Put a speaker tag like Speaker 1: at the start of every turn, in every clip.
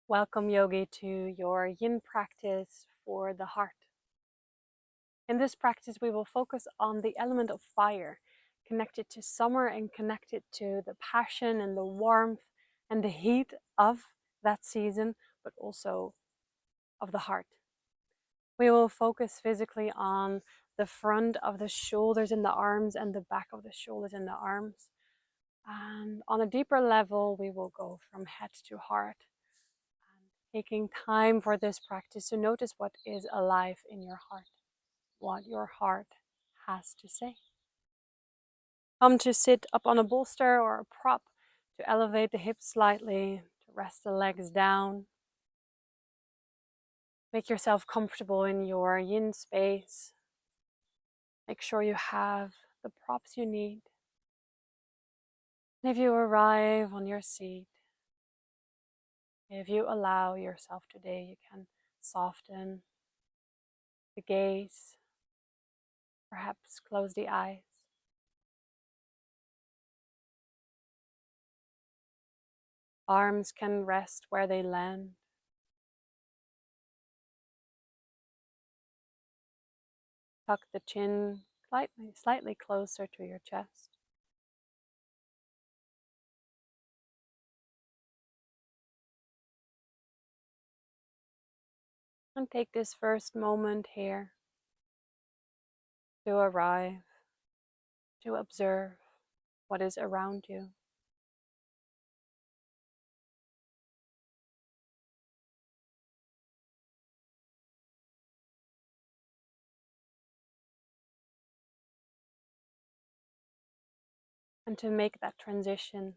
Speaker 1: Welcome, yogi, to your yin practice for the heart. In this practice, we will focus on the element of fire, connected to summer and connected to the passion and the warmth and the heat of that season, but also of the heart. We will focus physically on the front of the shoulders and the arms and the back of the shoulders and the arms. And on a deeper level, we will go from head to heart, taking time for this practice to notice what is alive in your heart, what your heart has to say. Come to sit up on a bolster or a prop to elevate the hips slightly, to rest the legs down. Make yourself comfortable in your yin space. Make sure you have the props you need. And if you arrive on your seat, if you allow yourself today, you can soften the gaze, perhaps close the eyes. Arms can rest where they land. Tuck the chin slightly closer to your chest. And take this first moment here to arrive, to observe what is around you. And to make that transition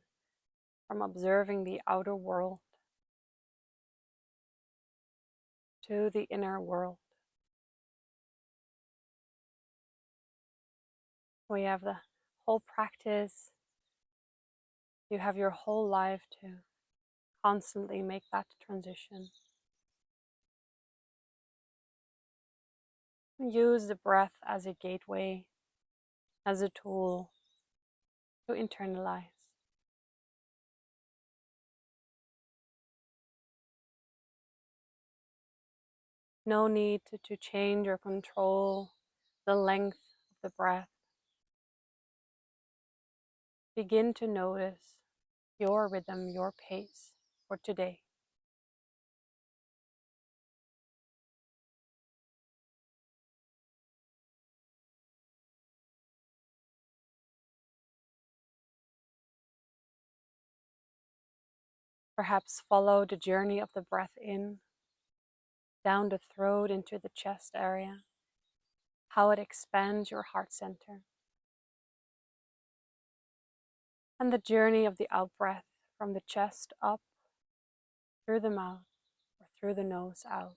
Speaker 1: from observing the outer world to the inner world. We have the whole practice. You have your whole life to constantly make that transition. Use the breath as a gateway, as a tool to internalize. No need to change or control the length of the breath. Begin to notice your rhythm, your pace for today. Perhaps follow the journey of the breath in, down the throat into the chest area, how it expands your heart center. And the journey of the out-breath from the chest up, through the mouth, or through the nose out.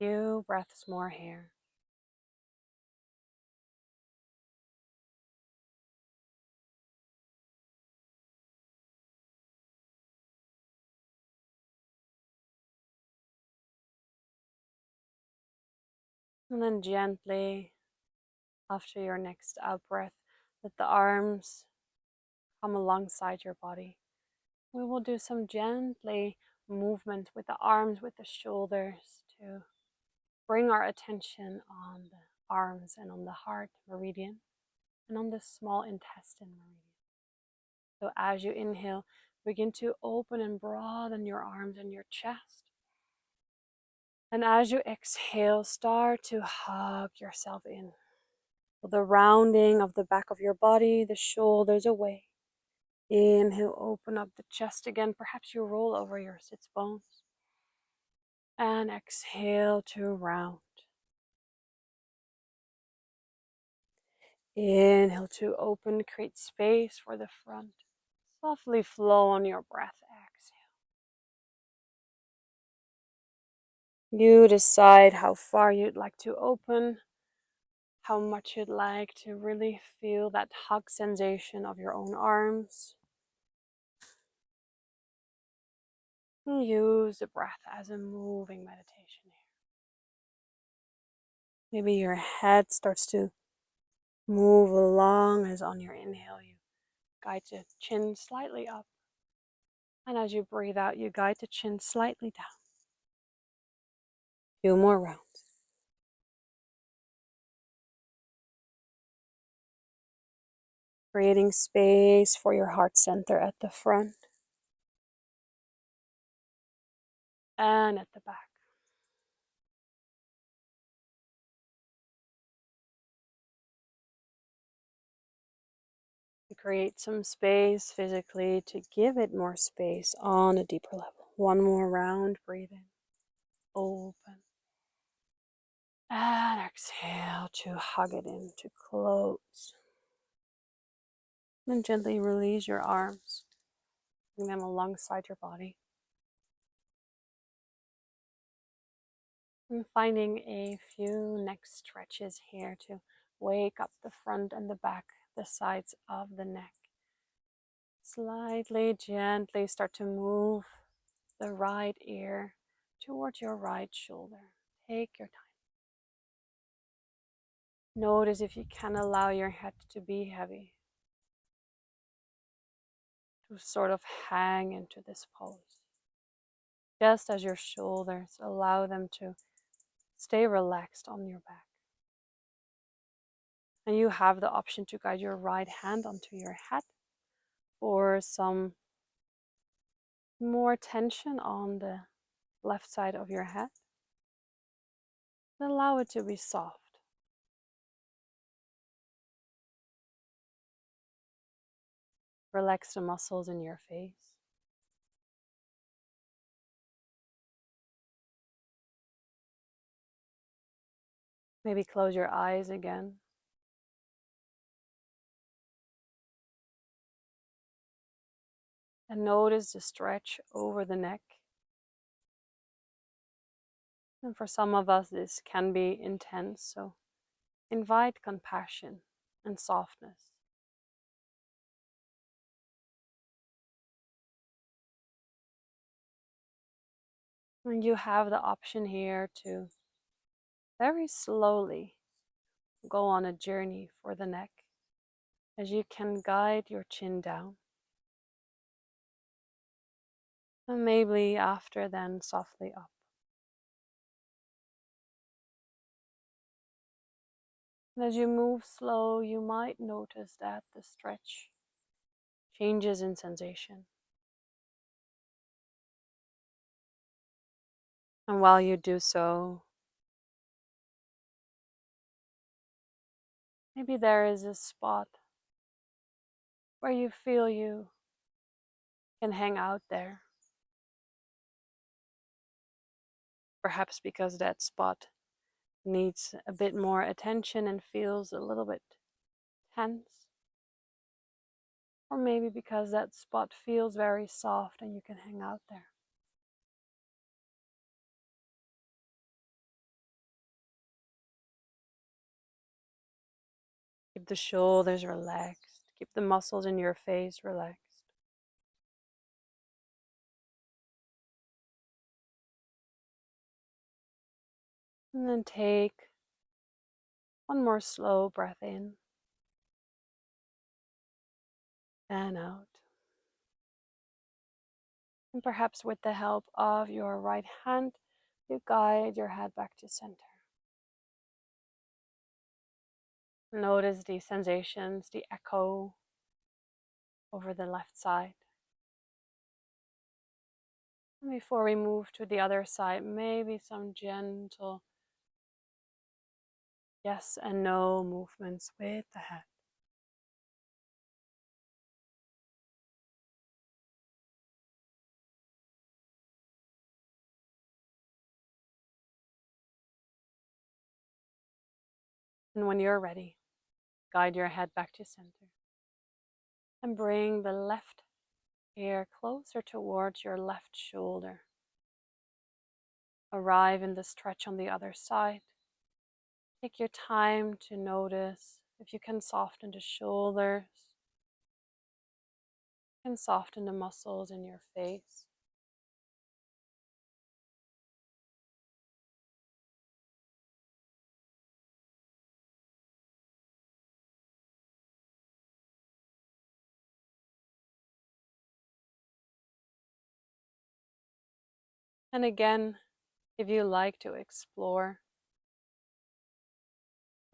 Speaker 1: Few breaths more here. And then gently, after your next out-breath, let the arms come alongside your body. We will do some gently movement with the arms, with the shoulders, to bring our attention on the arms and on the heart meridian and on the small intestine meridian. So as you inhale, begin to open and broaden your arms and your chest. And as you exhale, start to hug yourself in. Feel the rounding of the back of your body, the shoulders away. Inhale, open up the chest again. Perhaps you roll over your sits bones. And exhale to round. Inhale to open, create space for the front. Softly flow on your breath. Exhale. You decide how far you'd like to open, how much you'd like to really feel that hug sensation of your own arms. And use the breath as a moving meditation here. Maybe your head starts to move along as on your inhale you guide the chin slightly up. And as you breathe out, you guide the chin slightly down. Few more rounds. Creating space for your heart center at the front and at the back. To create some space physically, to give it more space on a deeper level. One more round, breathe in, open. And exhale to hug it in, to close. And gently release your arms, bring them alongside your body. And finding a few neck stretches here to wake up the front and the back, the sides of the neck. Slightly, gently start to move the right ear towards your right shoulder. Take your time. Notice if you can allow your head to be heavy, to sort of hang into this pose. Just as your shoulders, allow them to stay relaxed on your back. And you have the option to guide your right hand onto your head for some more tension on the left side of your head. And allow it to be soft. Relax the muscles in your face. Maybe close your eyes again. And notice the stretch over the neck. And for some of us, this can be intense, so invite compassion and softness. And you have the option here to very slowly go on a journey for the neck, as you can guide your chin down. And maybe after then softly up. And as you move slow, you might notice that the stretch changes in sensation. And while you do so, maybe there is a spot where you feel you can hang out there. Perhaps because that spot needs a bit more attention and feels a little bit tense. Or maybe because that spot feels very soft and you can hang out there. Keep the shoulders relaxed. Keep the muscles in your face relaxed. And then take one more slow breath in and out. And perhaps with the help of your right hand, you guide your head back to center. Notice the sensations, the echo over the left side. And before we move to the other side, maybe some gentle yes and no movements with the head. And when you're ready, guide your head back to center. And bring the left ear closer towards your left shoulder. Arrive in the stretch on the other side. Take your time to notice if you can soften the shoulders, and soften the muscles in your face. And again, if you like to explore,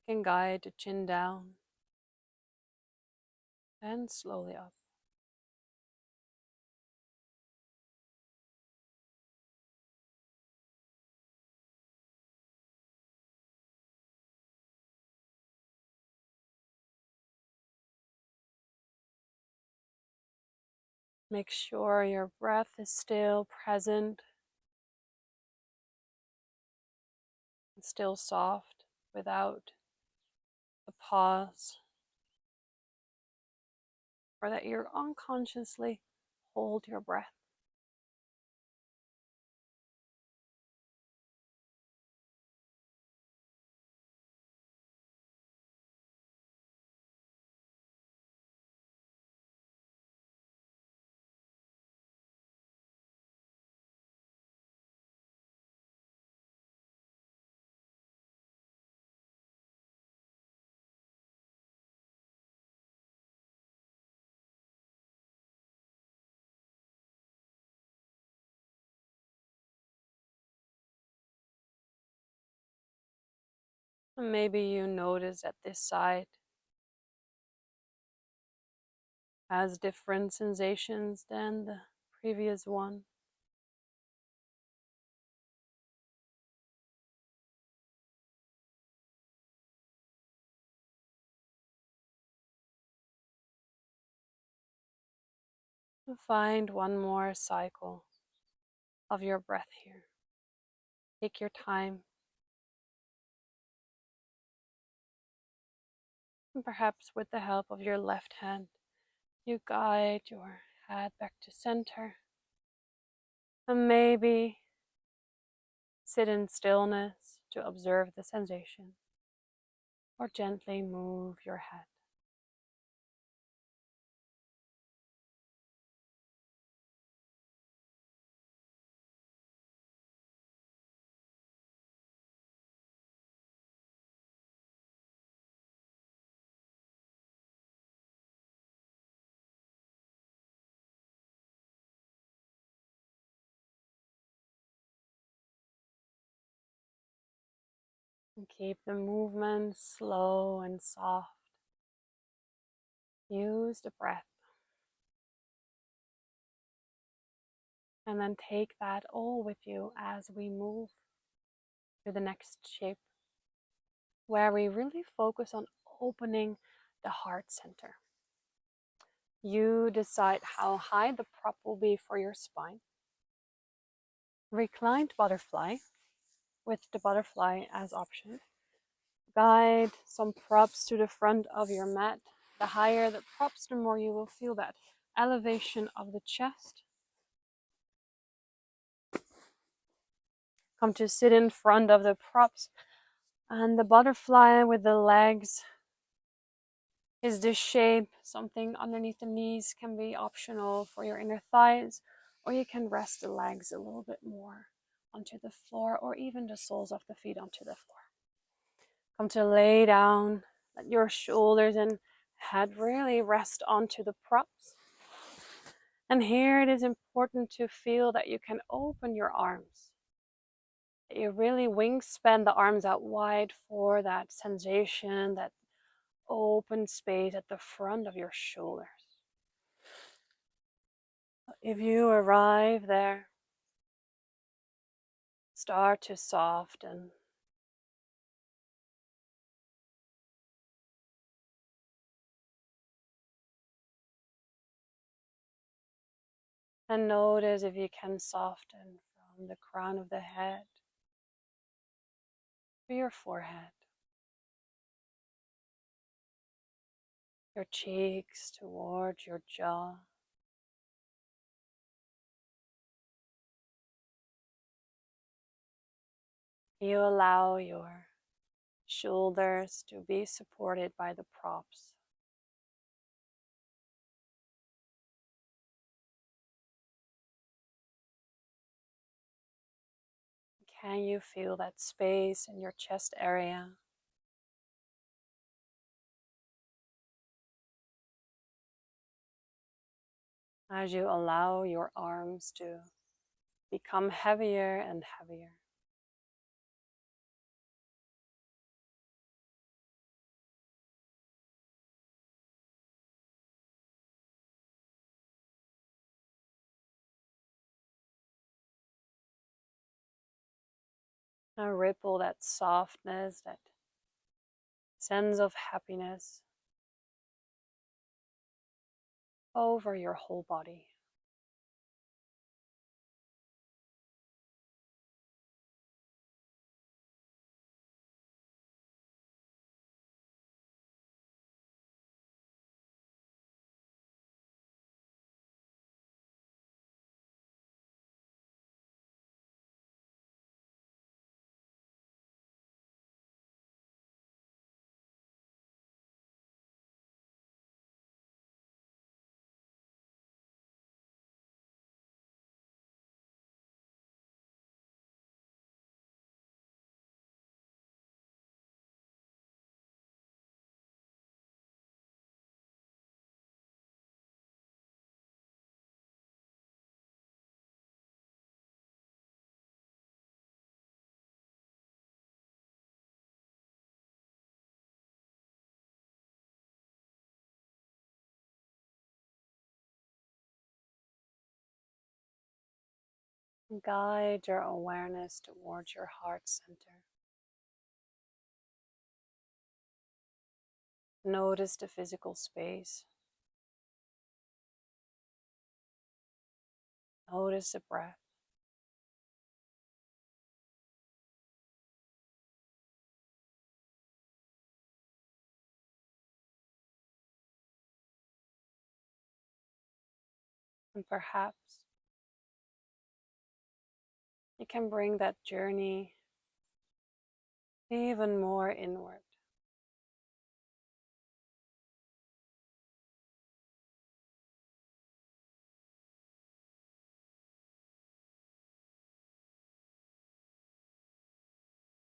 Speaker 1: you can guide the chin down and slowly up. Make sure your breath is still present and still soft without a pause, or that you unconsciously hold your breath. And maybe you notice that this side has different sensations than the previous one. And find one more cycle of your breath here. Take your time. And perhaps with the help of your left hand, you guide your head back to center. And maybe sit in stillness to observe the sensation, or gently move your head. And keep the movement slow and soft. Use the breath. And then take that all with you as we move to the next shape, where we really focus on opening the heart center. You decide how high the prop will be for your spine. Reclined butterfly with the butterfly as option. Guide some props to the front of your mat. The higher the props, the more you will feel that elevation of the chest. Come to sit in front of the props, and the butterfly with the legs is this shape. Something underneath the knees can be optional for your inner thighs, or you can rest the legs a little bit more onto the floor, or even the soles of the feet onto the floor. Come to lay down, let your shoulders and head really rest onto the props. And here it is important to feel that you can open your arms, that you really wingspan the arms out wide for that sensation, that open space at the front of your shoulders. If you arrive there, start to soften. And notice if you can soften from the crown of the head to your forehead, your cheeks towards your jaw. You allow your shoulders to be supported by the props. Can you feel that space in your chest area? As you allow your arms to become heavier and heavier. Now ripple that softness, that sense of happiness over your whole body. Guide your awareness towards your heart center. Notice the physical space. Notice the breath. And perhaps you can bring that journey even more inward.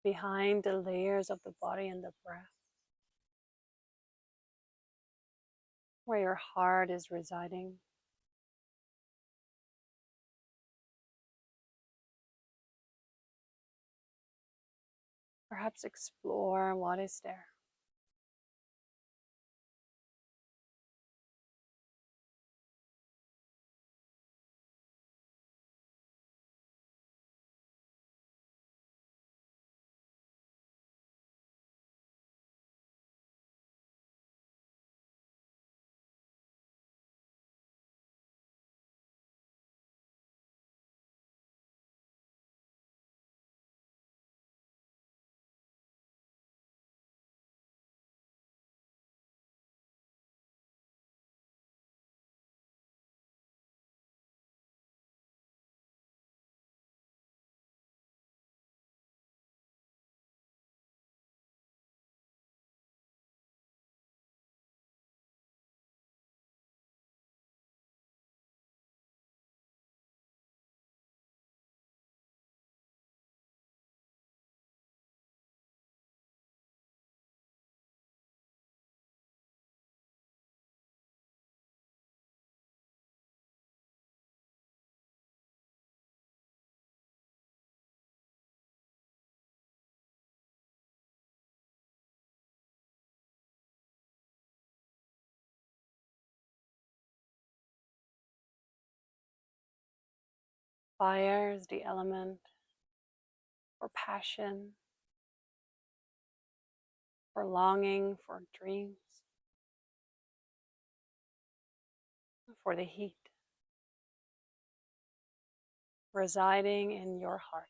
Speaker 1: Behind the layers of the body and the breath, where your heart is residing. Perhaps explore what is there. Fire is the element for passion, for longing, for dreams, for the heat residing in your heart.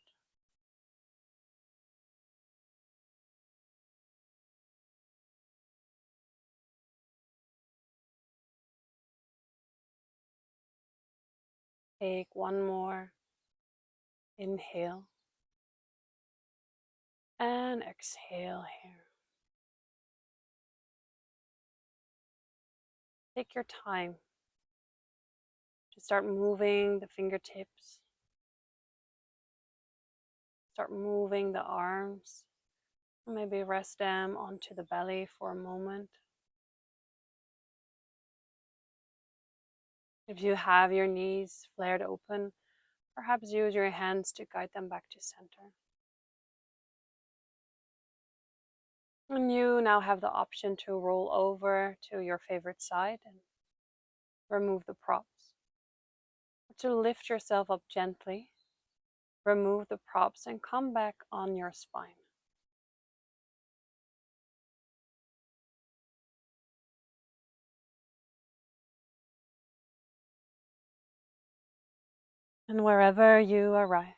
Speaker 1: Take one more inhale And exhale here. Take your time to start moving the fingertips. Start moving the arms. Maybe rest them onto the belly for a moment. If you have your knees flared open, perhaps use your hands to guide them back to center. And you now have the option to roll over to your favorite side and remove the props. To lift yourself up gently, remove the props and come back on your spine. And wherever you arrive,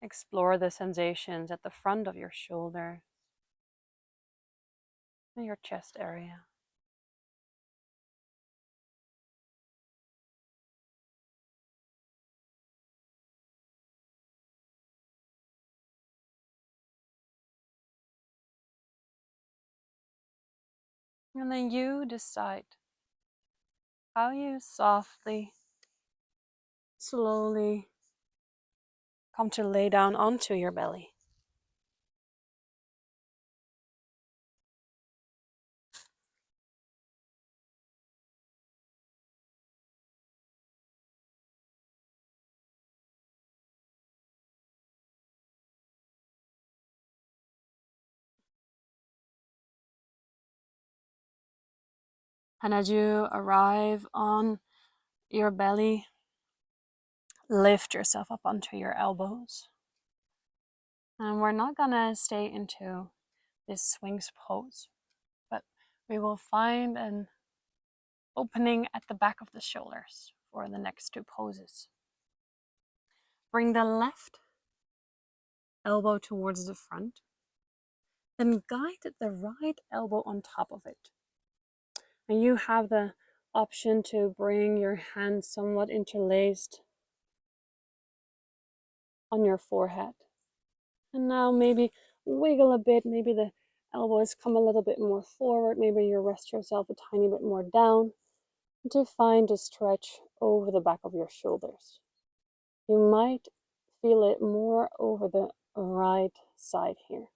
Speaker 1: explore the sensations at the front of your shoulder and your chest area. And then you decide how you softly, slowly come to lay down onto your belly. And as you arrive on your belly, lift yourself up onto your elbows. And we're not gonna stay into this swings pose, but we will find an opening at the back of the shoulders for the next two poses. Bring the left elbow towards the front, then guide the right elbow on top of it. And you have the option to bring your hands somewhat interlaced on your forehead. And now maybe wiggle a bit, maybe the elbows come a little bit more forward, maybe you rest yourself a tiny bit more down to find a stretch over the back of your shoulders. You might feel it more over the right side here.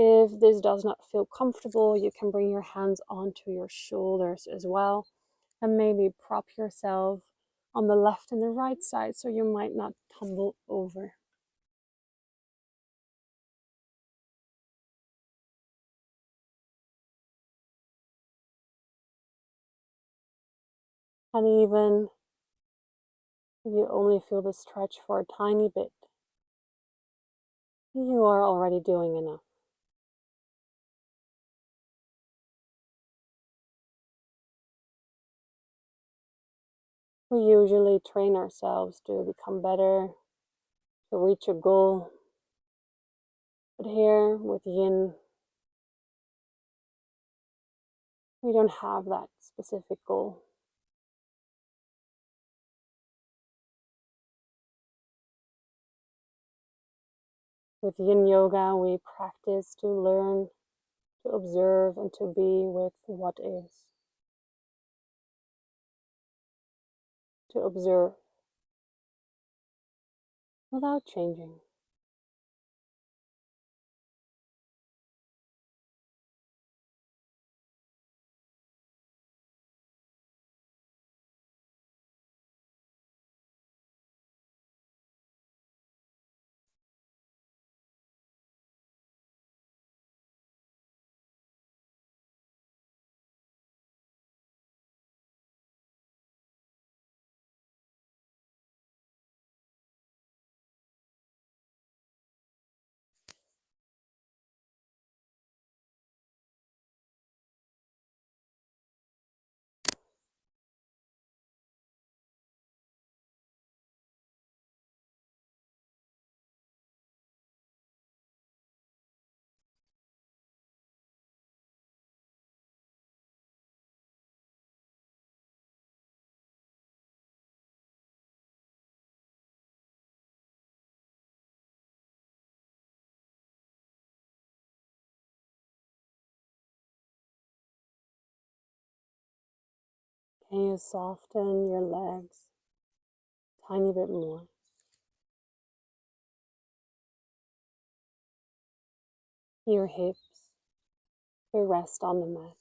Speaker 1: If this does not feel comfortable, you can bring your hands onto your shoulders as well and maybe prop yourself on the left and the right side so you might not tumble over. And even if you only feel the stretch for a tiny bit, you are already doing enough. We usually train ourselves to become better, to reach a goal. But here with yin, we don't have that specific goal. With yin yoga, we practice to learn, to observe, and to be with what is. To observe without changing. Can you soften your legs a tiny bit more? Your hips to rest on the mat.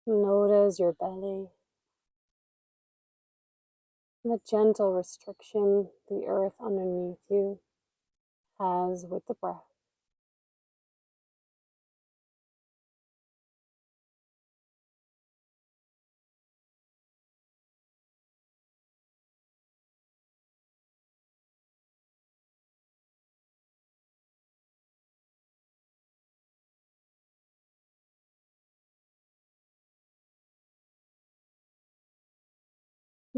Speaker 1: Notice your belly and the gentle restriction the earth underneath you has with the breath.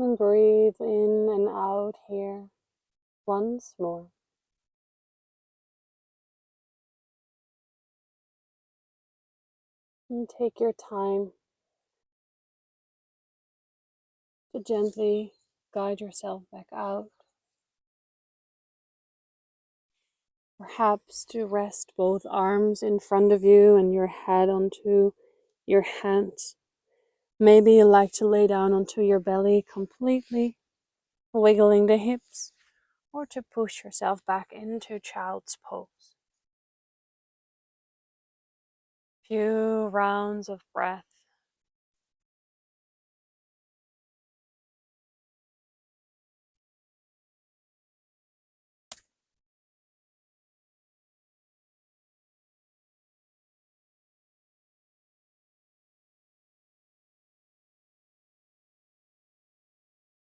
Speaker 1: And breathe in and out here once more. And take your time to gently guide yourself back out. Perhaps to rest both arms in front of you and your head onto your hands. Maybe you like to lay down onto your belly completely, wiggling the hips, or to push yourself back into child's pose. Few rounds of breath.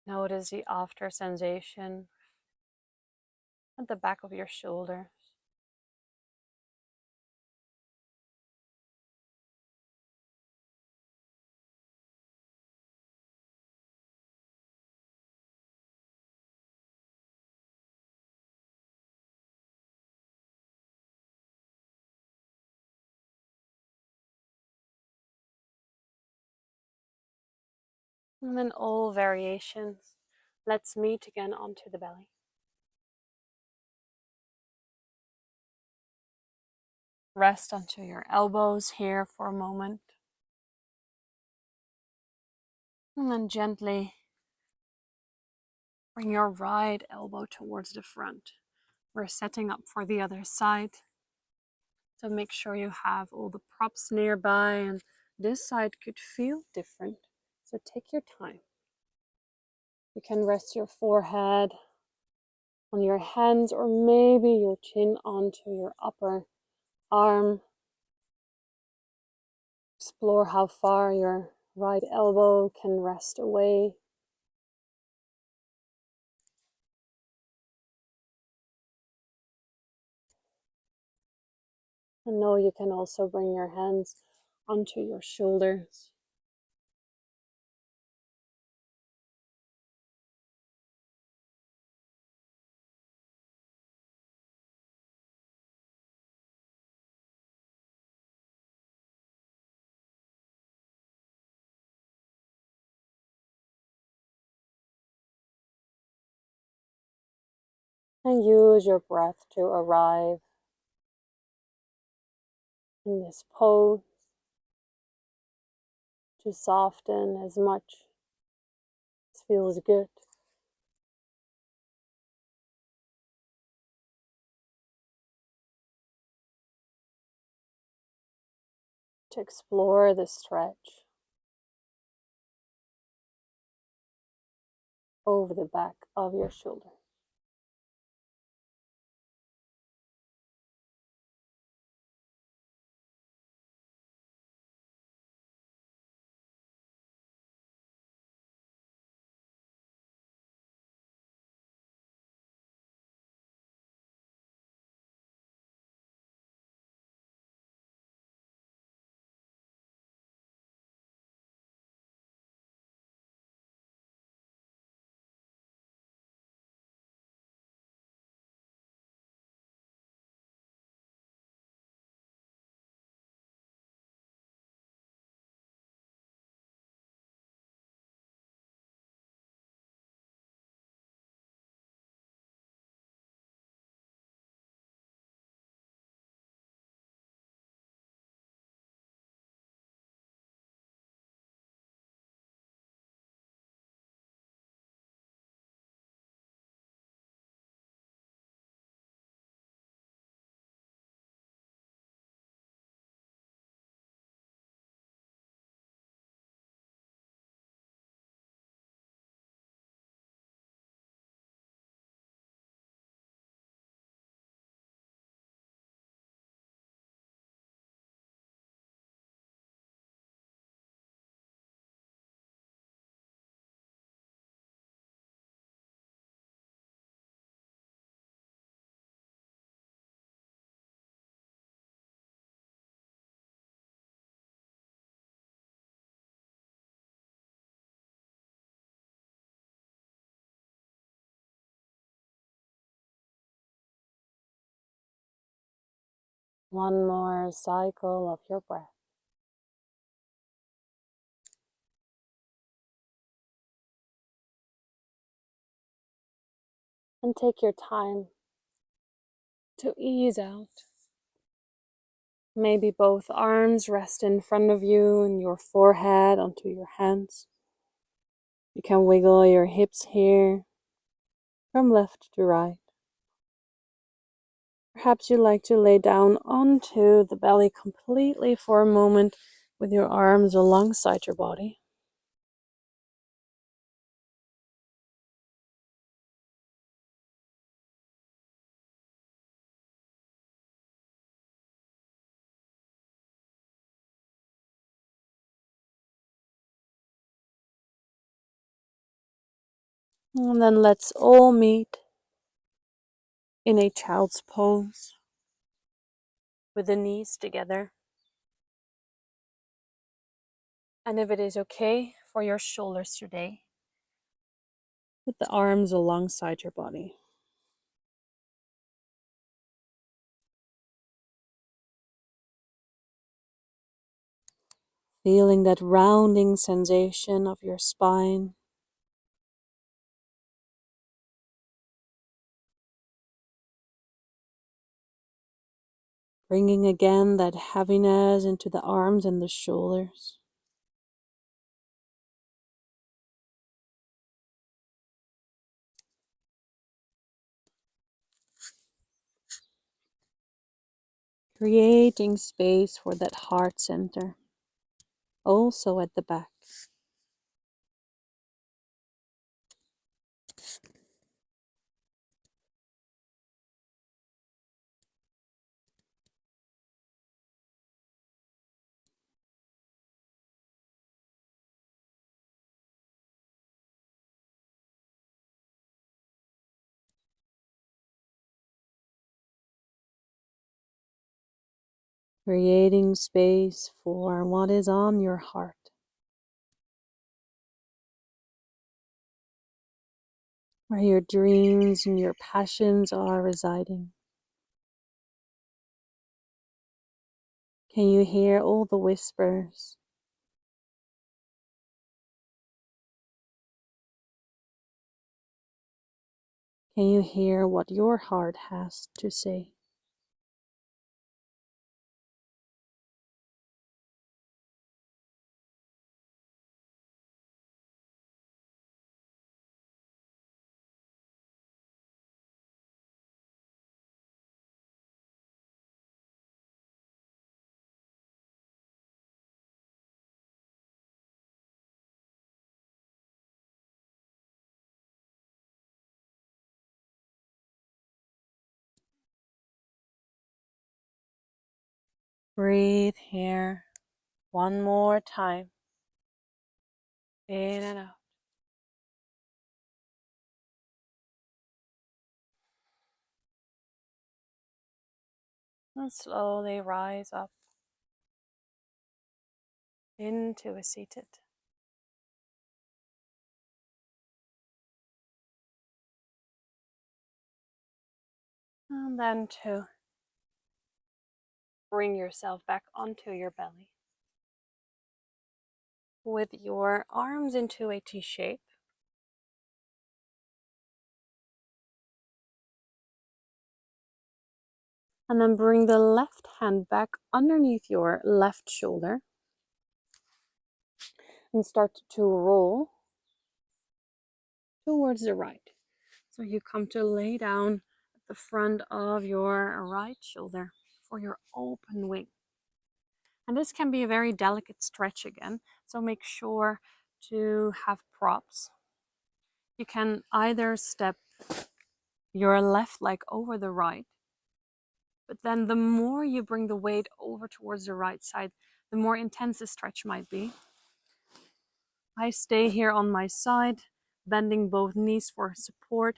Speaker 1: Notice the after sensation at the back of your shoulders. And then all variations. Let's meet again onto the belly. Rest onto your elbows here for a moment. And then gently bring your right elbow towards the front. We're setting up for the other side. So make sure you have all the props nearby, and this side could feel different. So take your time. You can rest your forehead on your hands or maybe your chin onto your upper arm. Explore how far your right elbow can rest away. And know you can also bring your hands onto your shoulders. And use your breath to arrive in this pose, to soften as much as feels good. To explore the stretch over the back of your shoulder. One more cycle of your breath. And take your time to ease out. Maybe both arms rest in front of you and your forehead onto your hands. You can wiggle your hips here from left to right. Perhaps you like to lay down onto the belly completely for a moment with your arms alongside your body. And then let's all meet in a child's pose with the knees together. And if it is okay for your shoulders today, with the arms alongside your body. Feeling that rounding sensation of your spine. Bringing again that heaviness into the arms and the shoulders. Creating space for that heart center, also at the back. Creating space for what is on your heart. Where your dreams and your passions are residing. Can you hear all the whispers? Can you hear what your heart has to say? Breathe here one more time. In and out. And slowly rise up into a seated. And then to bring yourself back onto your belly. With your arms into a T shape. And then bring the left hand back underneath your left shoulder. And start to roll towards the right. So you come to lay down at the front of your right shoulder for your open wing. And this can be a very delicate stretch again. So make sure to have props. You can either step your left leg over the right, but then the more you bring the weight over towards the right side, the more intense the stretch might be. I stay here on my side, bending both knees for support,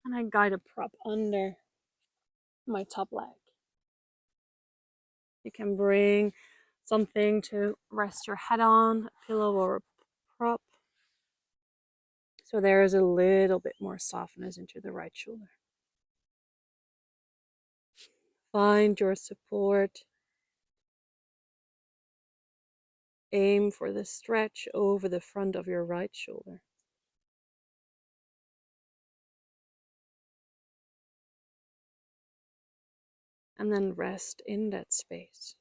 Speaker 1: and I guide a prop under my top leg. You can bring something to rest your head on, a pillow or a prop. So there is a little bit more softness into the right shoulder. Find your support. Aim for the stretch over the front of your right shoulder. And then rest in that space.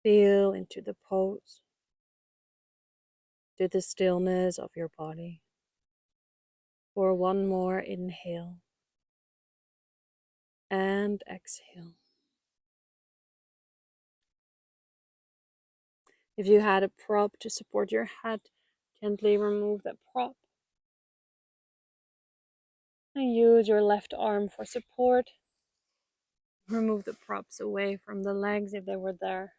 Speaker 1: Feel into the pose, to the stillness of your body. For one more inhale and exhale. If you had a prop to support your head, gently remove that prop. And use your left arm for support. Remove the props away from the legs if they were there.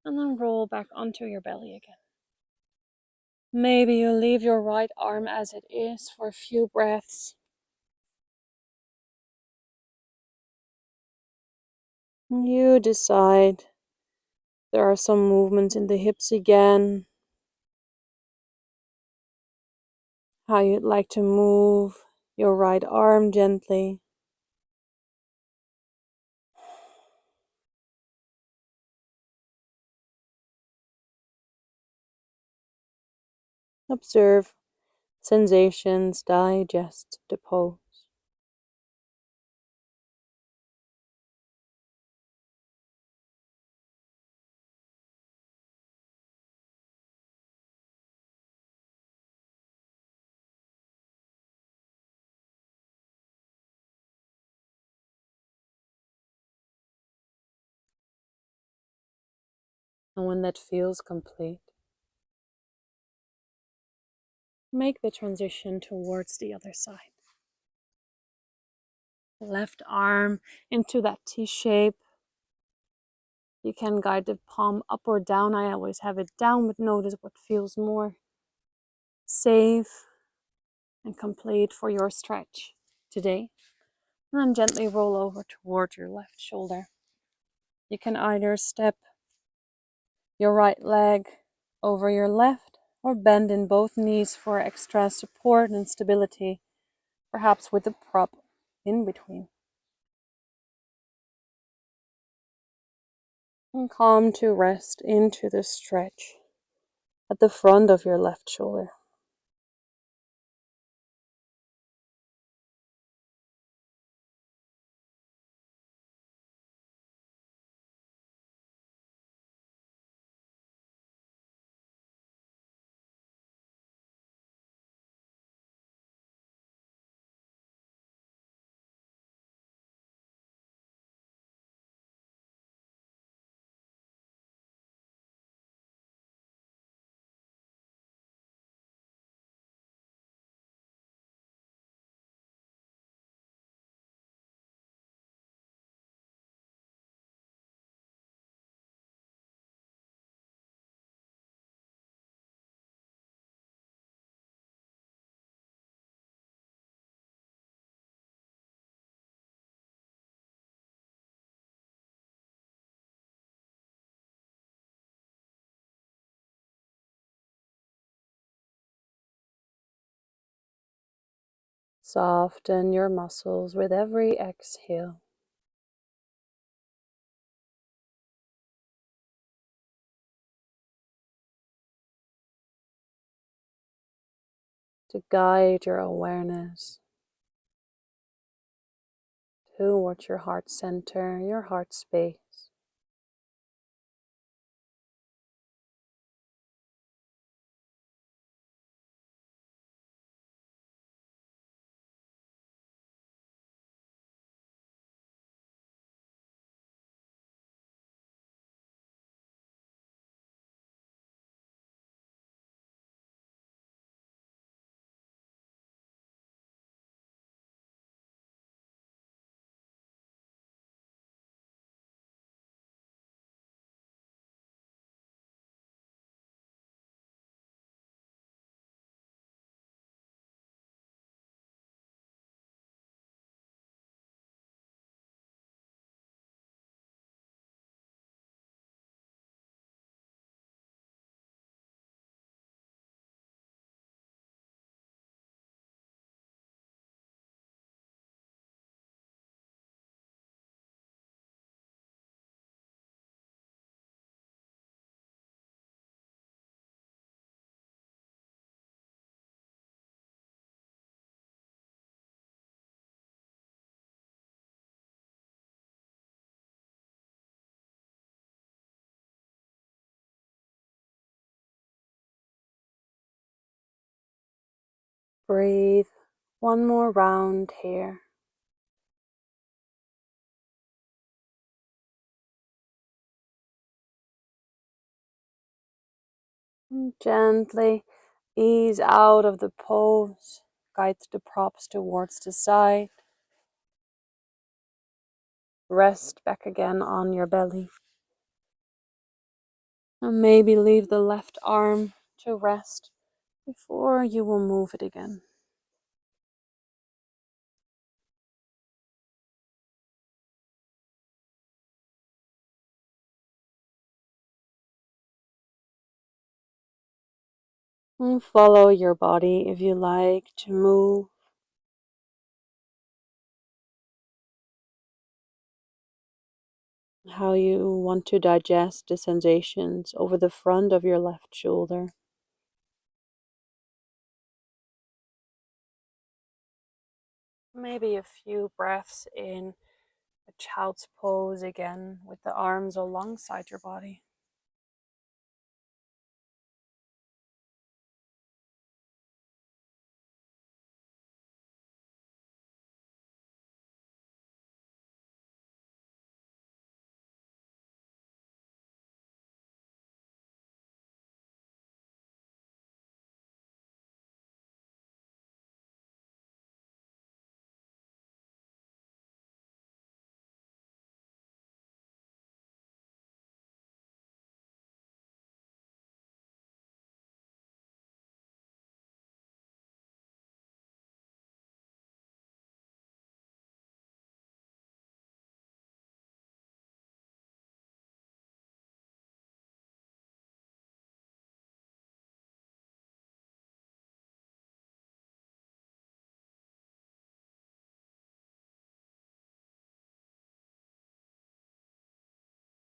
Speaker 1: And then roll back onto your belly again. Maybe you leave your right arm as it is for a few breaths. You decide. There are some movements in the hips again. How you'd like to move your right arm gently. Observe sensations, digest the pose. And when that feels complete, make the transition towards the other side. Left arm into that T shape. You can guide the palm up or down. I always have it down, but notice what feels more safe and complete for your stretch today. And then gently roll over toward your left shoulder. You can either step your right leg over your left or bend in both knees for extra support and stability, perhaps with a prop in between. And calm to rest into the stretch at the front of your left shoulder. Soften your muscles with every exhale. To guide your awareness towards your heart center, your heart space. Breathe one more round here. And gently ease out of the pose. Guide the props towards the side. Rest back again on your belly. And maybe leave the left arm to rest before you will move it again. And follow your body if you like to move. How you want to digest the sensations over the front of your left shoulder. Maybe a few breaths in a child's pose again with the arms alongside your body.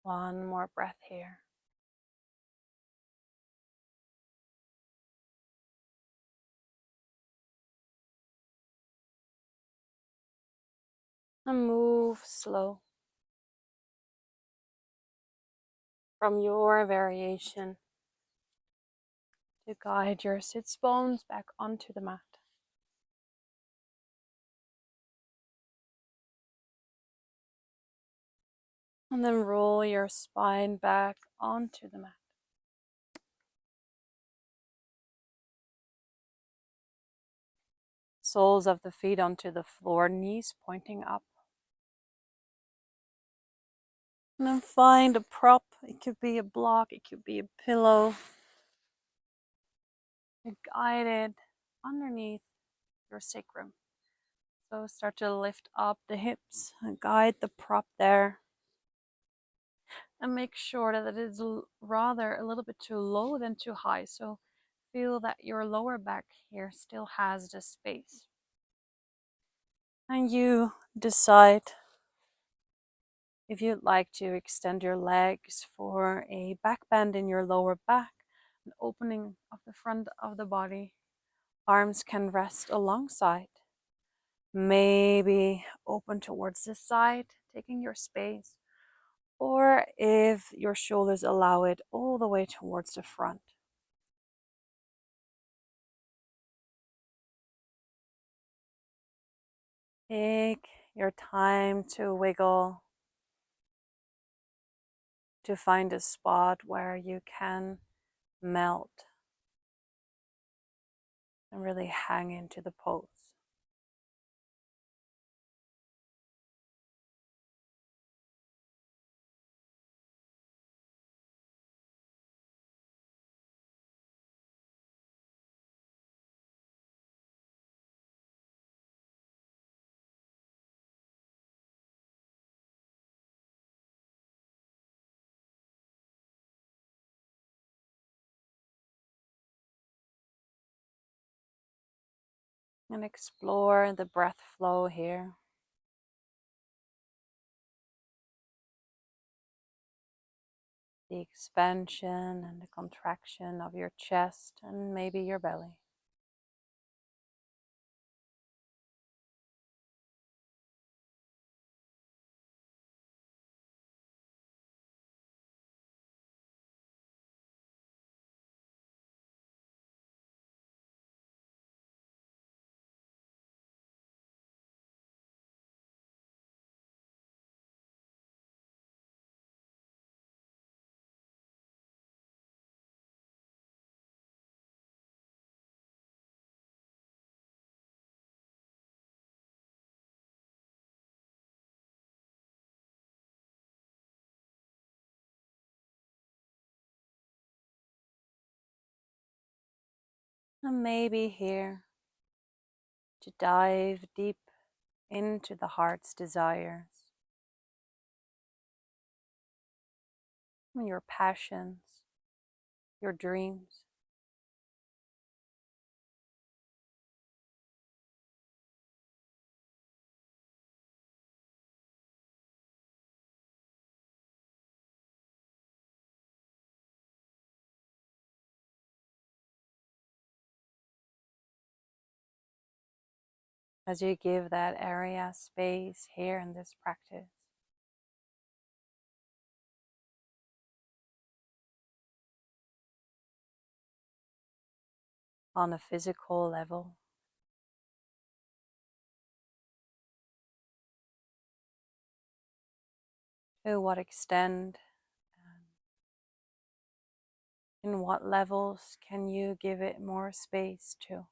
Speaker 1: One more breath here. And move slow from your variation to guide your sits bones back onto the mat. And then roll your spine back onto the mat. Soles of the feet onto the floor, knees pointing up. And then find a prop. It could be a block, it could be a pillow. And guide it underneath your sacrum. So start to lift up the hips and guide the prop there. And make sure that it is rather a little bit too low than too high. So feel that your lower back here still has the space. And you decide if you'd like to extend your legs for a back bend in your lower back, an opening of the front of the body. Arms can rest alongside. Maybe open towards the side, taking your space. Or if your shoulders allow it, all the way towards the front. Take your time to wiggle, to find a spot where you can melt and really hang into the pose. And explore the breath flow here. The expansion and the contraction of your chest and maybe your belly. And maybe here to dive deep into the heart's desires, your passions, your dreams. As you give that area space here in this practice. On a physical level, to what extent, in what levels can you give it more space to?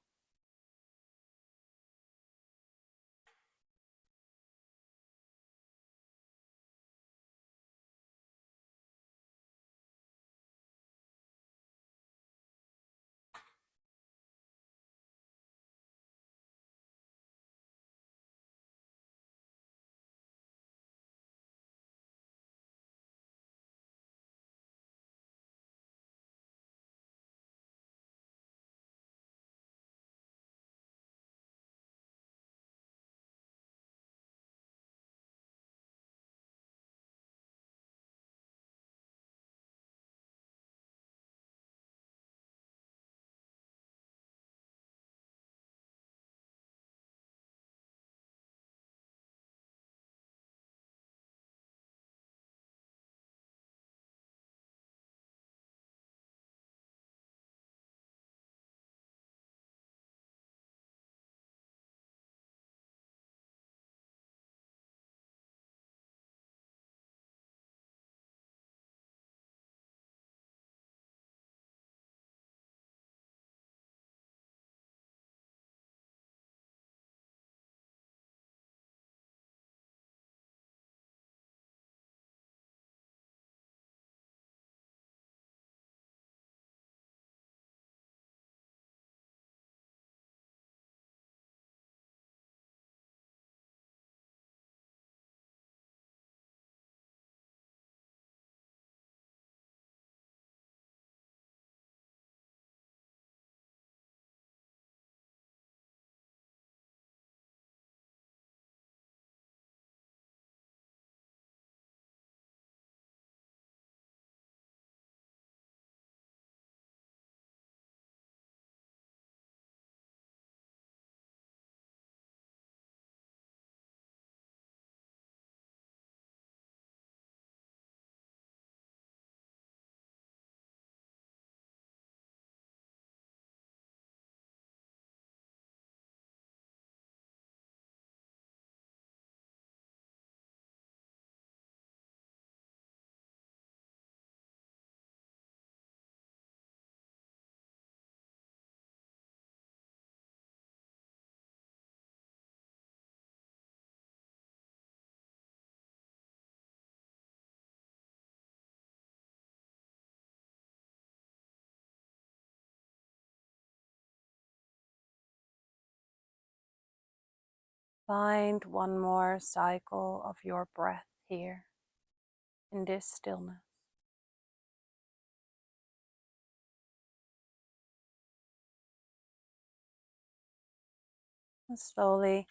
Speaker 1: Find one more cycle of your breath here in this stillness. And slowly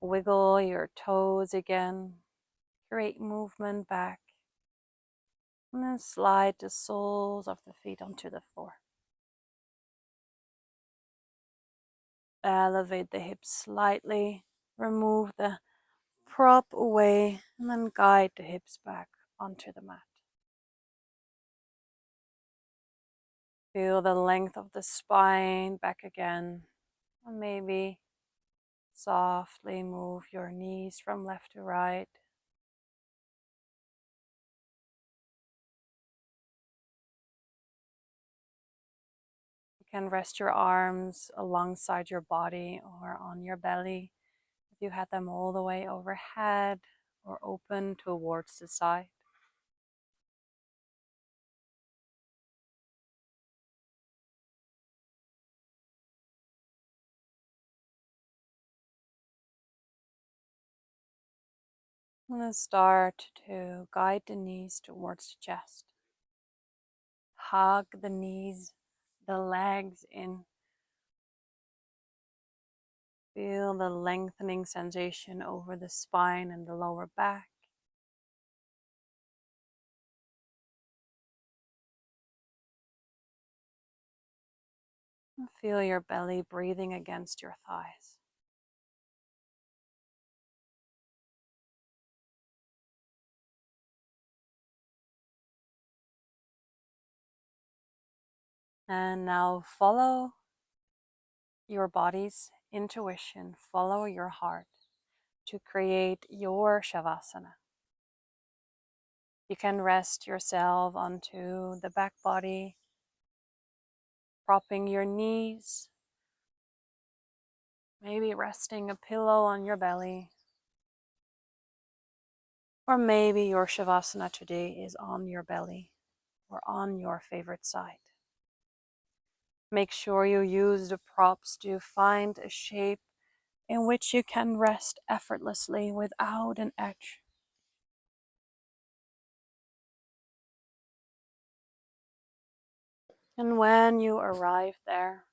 Speaker 1: wiggle your toes again, create movement back, and then slide the soles of the feet onto the floor. Elevate the hips slightly, remove the prop away, and then guide the hips back onto the mat. Feel the length of the spine back again, and maybe softly move your knees from left to right. You can rest your arms alongside your body or on your belly if you had them all the way overhead or open towards the side. I'm going to start to guide the knees towards the chest. Hug the knees, the legs in. Feel the lengthening sensation over the spine and the lower back. And feel your belly breathing against your thighs. And now follow your body's intuition, follow your heart to create your Shavasana. You can rest yourself onto the back body, propping your knees, maybe resting a pillow on your belly, or maybe your Shavasana today is on your belly or on your favorite side. Make sure you use the props to find a shape in which you can rest effortlessly without an edge. And when you arrive there,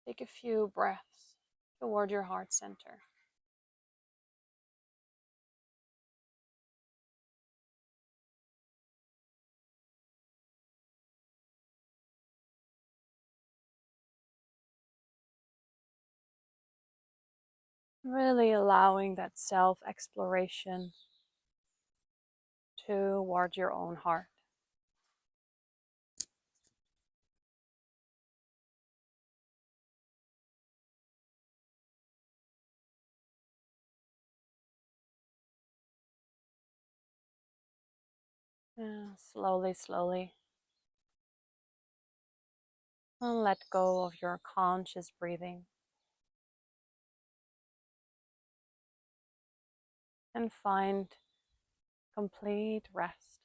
Speaker 1: take a few breaths toward your heart center. Really allowing that self-exploration toward your own heart. Slowly, slowly. And let go of your conscious breathing. And find complete rest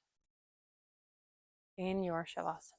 Speaker 1: in your Shavasana.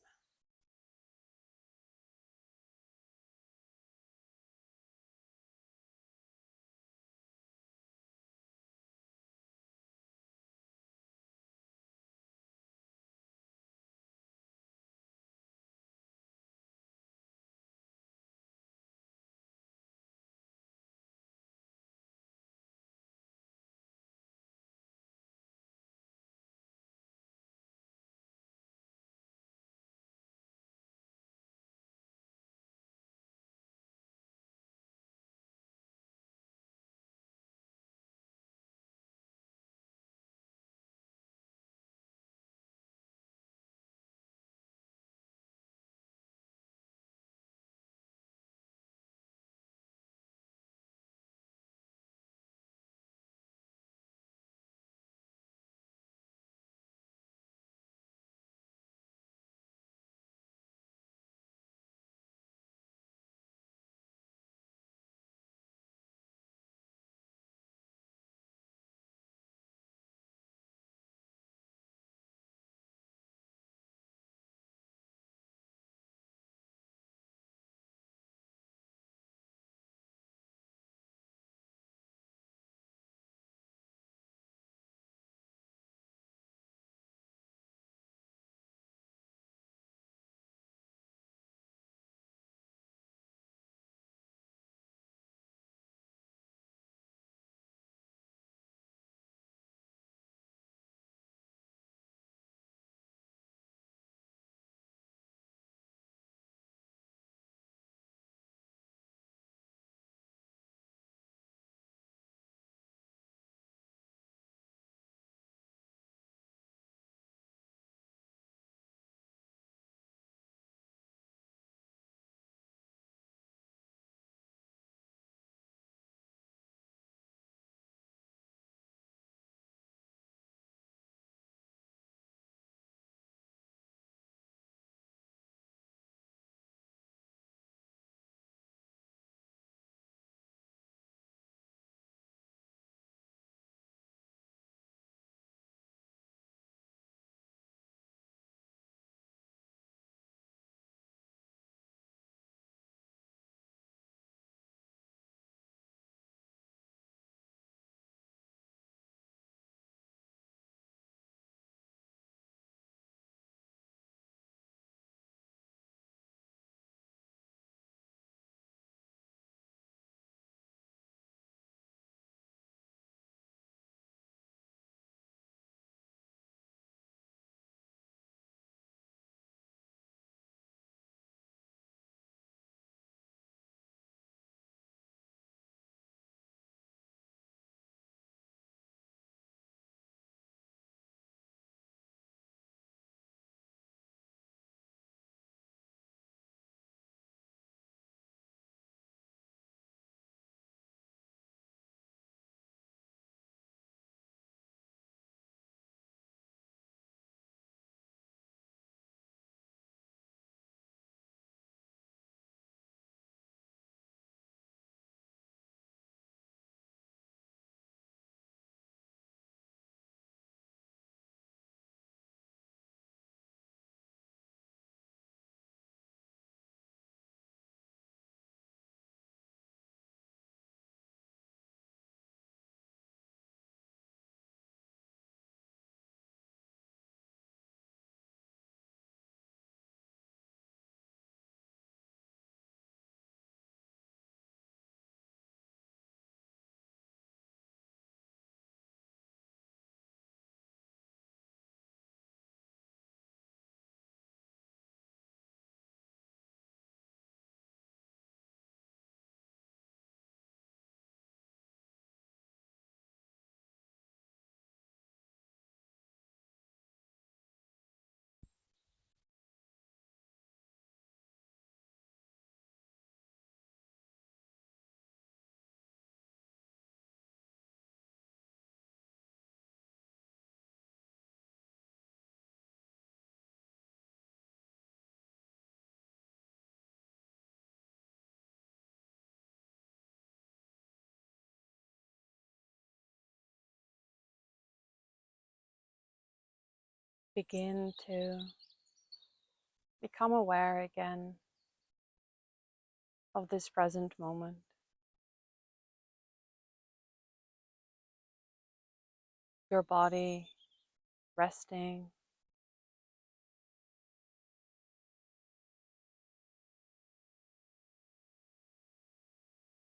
Speaker 1: begin to become aware again of this present moment. Your body resting,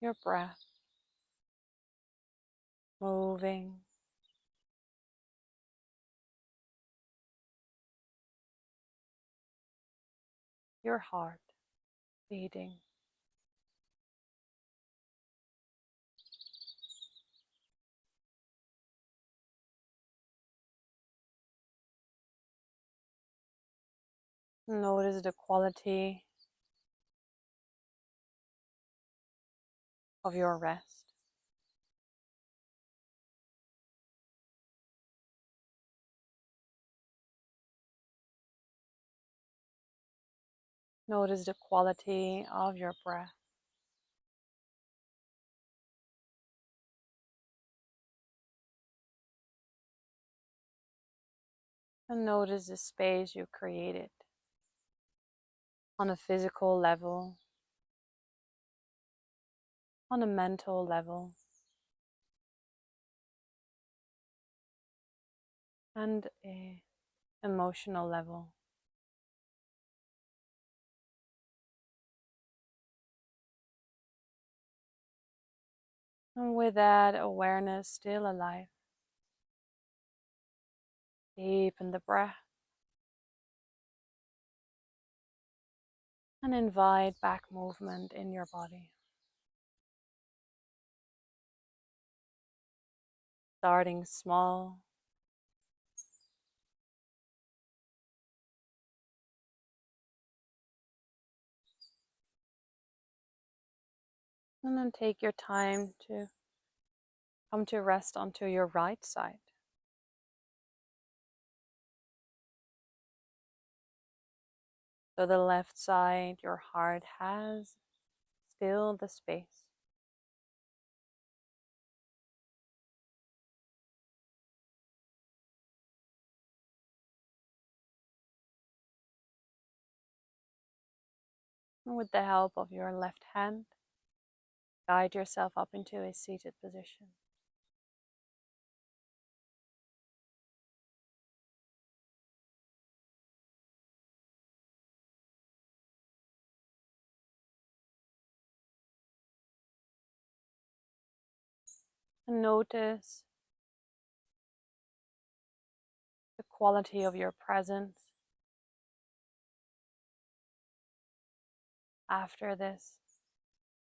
Speaker 1: your breath moving, your heart beating. Notice the quality of your rest. Notice the quality of your breath. And notice the space you created on a physical level, on a mental level, and an emotional level. And with that awareness still alive, deepen the breath and invite back movement in your body. Starting small, and then take your time to come to rest onto your right side. So the left side, your heart has still the space. And with the help of your left hand, guide yourself up into a seated position. And notice the quality of your presence after this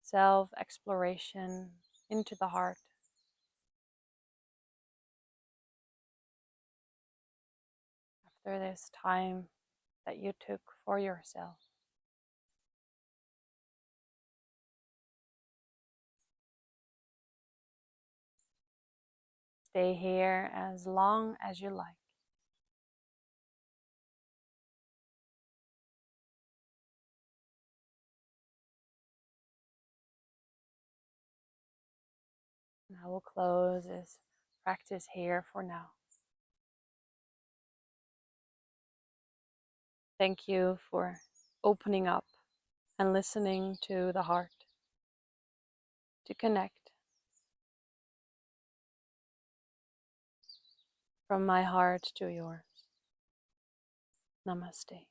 Speaker 1: self-exploration into the heart. After this time that you took for yourself. Stay here as long as you like. And I will close this practice here for now. Thank you for opening up and listening to the heart, to connect. From my heart to yours. Namaste.